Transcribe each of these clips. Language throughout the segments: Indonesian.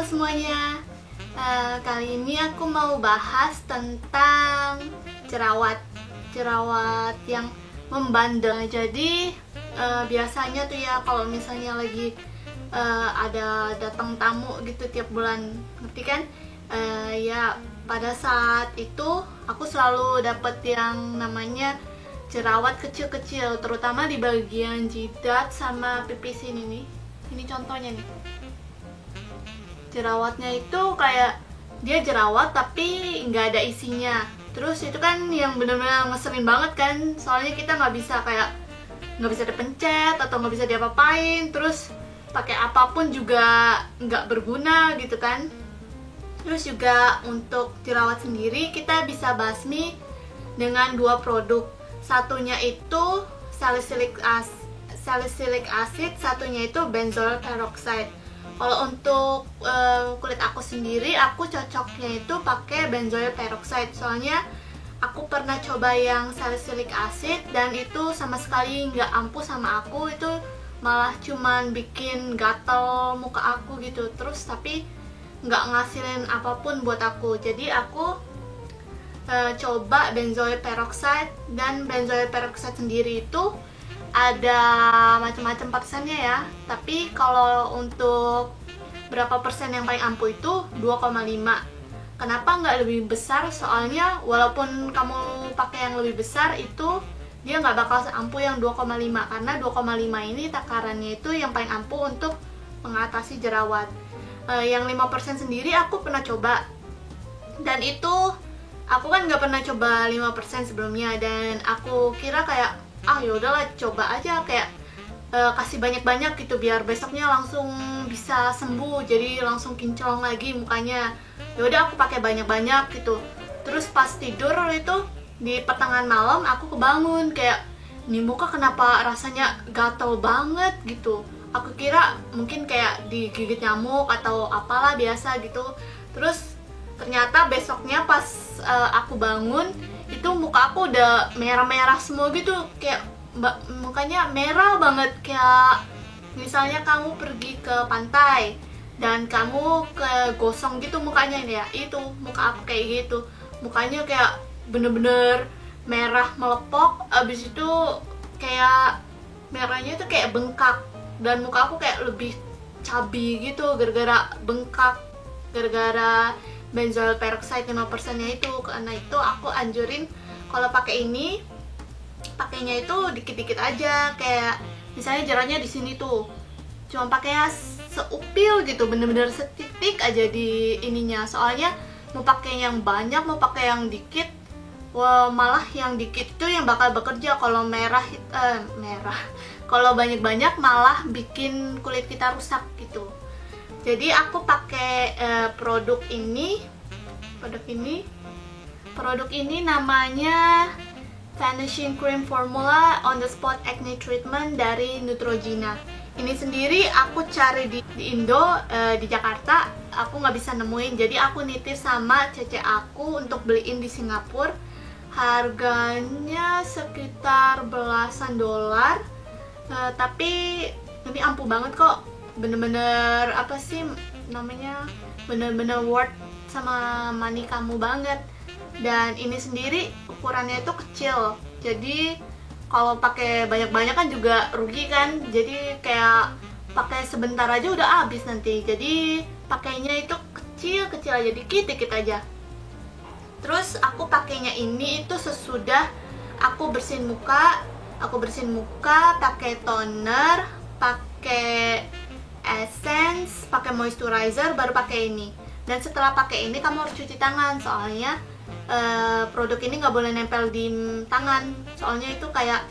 Halo semuanya. Kali ini aku mau bahas tentang jerawat yang membandel. Jadi biasanya tuh ya kalau misalnya lagi ada datang tamu gitu tiap bulan, ngerti kan? Ya pada saat itu aku selalu dapet yang namanya jerawat kecil-kecil, terutama di bagian jidat sama pipi sini nih. Ini contohnya nih. Jerawatnya itu kayak dia jerawat tapi nggak ada isinya. Terus itu kan yang bener-bener ngeselin banget kan, soalnya kita nggak bisa dipencet atau nggak bisa diapa-apain, terus pakai apapun juga nggak berguna gitu kan. Terus juga untuk jerawat sendiri kita bisa basmi dengan dua produk. Satunya itu salicylic acid, satunya itu benzoyl peroxide. Kalau untuk kulit aku sendiri, aku cocoknya itu pakai benzoyl peroxide. Soalnya aku pernah coba yang salicylic acid dan itu sama sekali nggak ampuh sama aku. Itu malah cuman bikin gatel muka aku gitu. Terus tapi nggak ngasilin apapun buat aku. Jadi aku coba benzoyl peroxide, dan benzoyl peroxide sendiri itu ada macam-macam persennya ya. Tapi kalau untuk berapa persen yang paling ampuh itu 2,5. Kenapa nggak lebih besar? Soalnya walaupun kamu pakai yang lebih besar itu dia nggak bakal ampuh yang 2,5, karena 2,5 ini takarannya itu yang paling ampuh untuk mengatasi jerawat. Yang 5% sendiri aku pernah coba, dan itu aku kan nggak pernah coba 5% sebelumnya, dan aku kira kayak ya udahlah coba aja, kayak kasih banyak-banyak gitu biar besoknya langsung bisa sembuh, jadi langsung kinclong lagi mukanya. Ya udah aku pakai banyak-banyak gitu. Terus pas tidur itu di pertengahan malam aku kebangun kayak, ini muka kenapa rasanya gatel banget gitu. Aku kira mungkin kayak digigit nyamuk atau apalah biasa gitu. Terus ternyata besoknya pas aku bangun itu muka aku udah merah-merah semua gitu, kayak mukanya merah banget. Kayak misalnya kamu pergi ke pantai dan kamu kegosong gitu mukanya ini ya, itu muka aku kayak gitu. Mukanya kayak bener-bener merah melepok, abis itu kayak merahnya itu kayak bengkak, dan muka aku kayak lebih cabi gitu gara-gara bengkak, gara-gara benzoyl peroxide 5% nya itu. Karena itu aku anjurin kalau pakai ini, pakainya itu dikit-dikit aja. Kayak misalnya jerawatnya di sini tuh cuma pakainya seupil gitu, bener-bener setitik aja di ininya. Soalnya mau pakai yang banyak, mau pakai yang dikit, malah yang dikit itu yang bakal bekerja. Kalau merah kalau banyak-banyak malah bikin kulit kita rusak gitu. Jadi aku pakai produk ini namanya Vanishing Cream Formula On The Spot Acne Treatment dari Neutrogena. Ini sendiri aku cari di Indo, di Jakarta aku nggak bisa nemuin, jadi aku nitip sama cece aku untuk beliin di Singapura. Harganya sekitar belasan dolar, tapi ini ampuh banget kok. Bener-bener apa sih namanya, bener-bener worth sama money kamu banget. Dan ini sendiri ukurannya itu kecil, jadi kalau pakai banyak-banyak kan juga rugi kan. Jadi kayak pakai sebentar aja udah habis nanti. Jadi pakainya itu kecil-kecil aja, dikit-dikit aja. Terus aku pakainya ini itu sesudah aku bersihin muka. Pakai toner, pakai essence, pakai moisturizer, baru pakai ini. Dan setelah pakai ini kamu harus cuci tangan, soalnya produk ini nggak boleh nempel di tangan. Soalnya itu kayak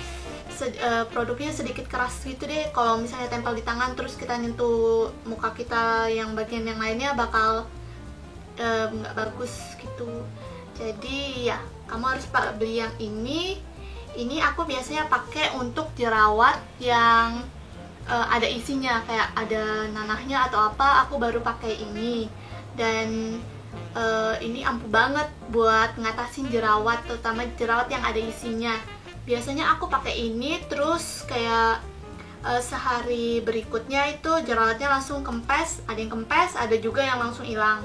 produknya sedikit keras gitu deh. Kalau misalnya tempel di tangan terus kita nyentuh muka kita yang bagian yang lainnya bakal nggak bagus gitu. Jadi ya kamu harus beli yang ini. Ini aku biasanya pakai untuk jerawat yang ada isinya, kayak ada nanahnya atau apa, aku baru pakai ini. Dan ini ampuh banget buat ngatasin jerawat, terutama jerawat yang ada isinya. Biasanya aku pakai ini terus kayak sehari berikutnya itu jerawatnya langsung kempes, ada yang kempes, ada juga yang langsung hilang.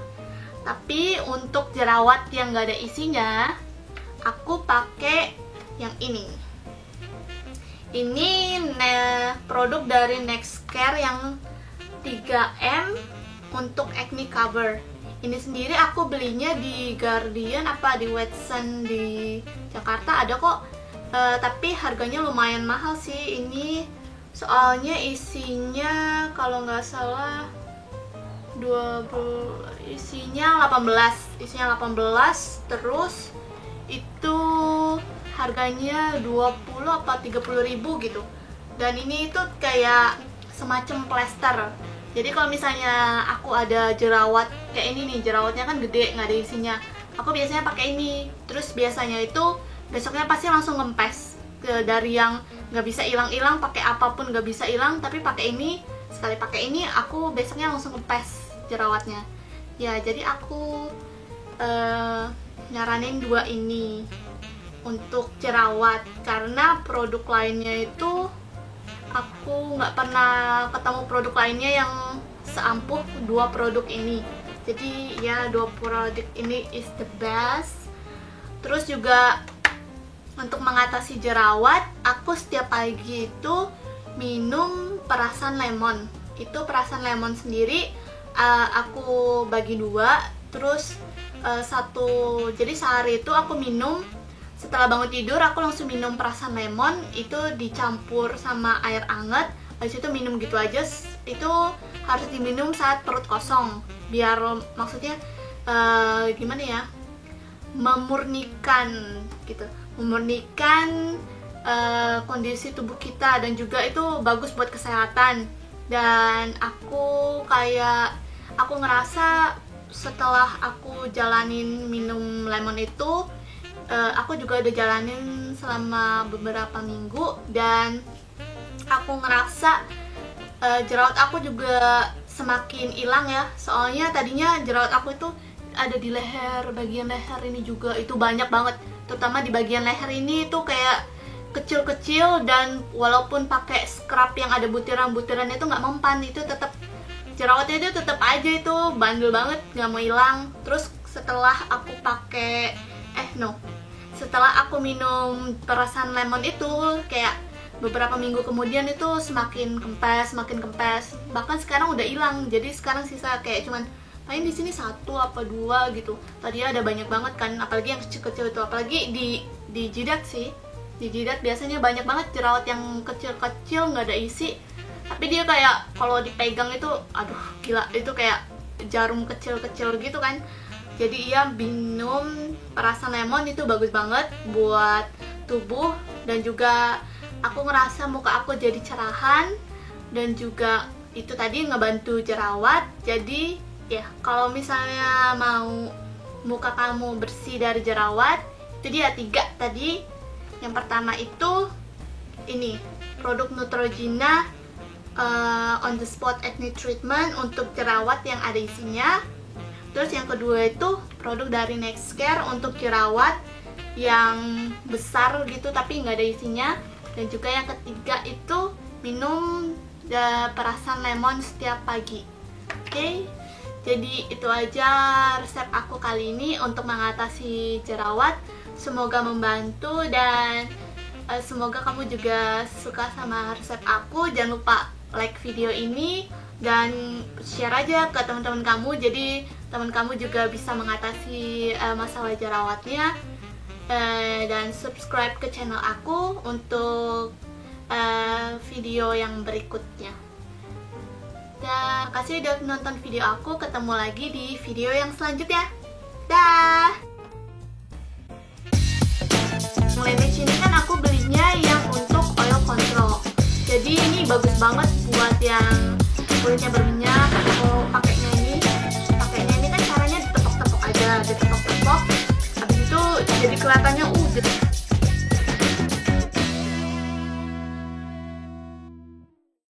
Tapi untuk jerawat yang nggak ada isinya, aku pakai yang ini. Ini produk dari Nextcare yang 3M untuk acne cover. Ini sendiri aku belinya di Guardian apa di Watson di Jakarta ada kok. Tapi harganya lumayan mahal sih ini. Soalnya isinya kalau nggak salah 18, terus itu harganya 20 apa 30 ribu gitu. Dan ini itu kayak semacam plester. Jadi kalau misalnya aku ada jerawat kayak ini nih, jerawatnya kan gede nggak ada isinya, aku biasanya pakai ini. Terus biasanya itu besoknya pasti langsung ngempes. Dari yang nggak bisa hilang-hilang, pakai apapun nggak bisa hilang, tapi pakai ini, sekali pakai ini aku besoknya langsung ngempes jerawatnya. Ya jadi aku nyaranin 2 ini untuk jerawat, karena produk lainnya itu aku nggak pernah ketemu produk lainnya yang seampuh 2 produk ini. Jadi ya 2 produk ini is the best. Terus juga untuk mengatasi jerawat, aku setiap pagi itu minum perasan lemon. Itu perasan lemon sendiri aku bagi 2, terus jadi sehari itu aku minum, setelah bangun tidur aku langsung minum perasan lemon, itu dicampur sama air hangat, habis itu minum gitu aja. Itu harus diminum saat perut kosong, biar maksudnya gimana ya, memurnikan gitu, memurnikan kondisi tubuh kita, dan juga itu bagus buat kesehatan. Dan aku ngerasa setelah aku jalanin minum lemon itu, aku juga udah jalanin selama beberapa minggu, dan aku ngerasa jerawat aku juga semakin hilang ya. Soalnya tadinya jerawat aku itu ada di leher, bagian leher ini juga itu banyak banget, terutama di bagian leher ini tuh kayak kecil-kecil, dan walaupun pakai scrub yang ada butiran-butiran itu nggak mempan, itu tetap jerawatnya itu tetap aja itu bandel banget, nggak mau hilang. Terus setelah aku setelah aku minum perasan lemon itu, kayak beberapa minggu kemudian itu semakin kempes, bahkan sekarang udah hilang. Jadi sekarang sisa kayak cuman paling di sini 1 apa 2 gitu. Tadi ada banyak banget kan, apalagi yang kecil-kecil itu, apalagi di jidat sih. Di jidat biasanya banyak banget jerawat yang kecil-kecil nggak ada isi, tapi dia kayak kalau dipegang itu aduh gila, itu kayak jarum kecil-kecil gitu kan. Jadi iya, minum perasan lemon itu bagus banget buat tubuh, dan juga aku ngerasa muka aku jadi cerahan, dan juga itu tadi ngebantu jerawat. Jadi ya kalau misalnya mau muka kamu bersih dari jerawat, itu dia 3 tadi. Yang pertama itu ini produk Neutrogena on the spot acne treatment untuk jerawat yang ada isinya. Terus yang kedua itu produk dari Nextcare untuk jerawat yang besar gitu tapi nggak ada isinya. Dan juga yang ketiga itu minum perasan lemon setiap pagi. Oke, jadi itu aja resep aku kali ini untuk mengatasi jerawat. Semoga membantu, dan semoga kamu juga suka sama resep aku. Jangan lupa like video ini dan share aja ke teman-teman kamu, jadi teman kamu juga bisa mengatasi masalah jerawatnya. Dan subscribe ke channel aku untuk video yang berikutnya. Dan kasih udah nonton video aku. Ketemu lagi di video yang selanjutnya. Dah. Laneige ini kan aku belinya yang untuk oil control. Jadi ini bagus banget buat yang kulitnya berminyak atau pakai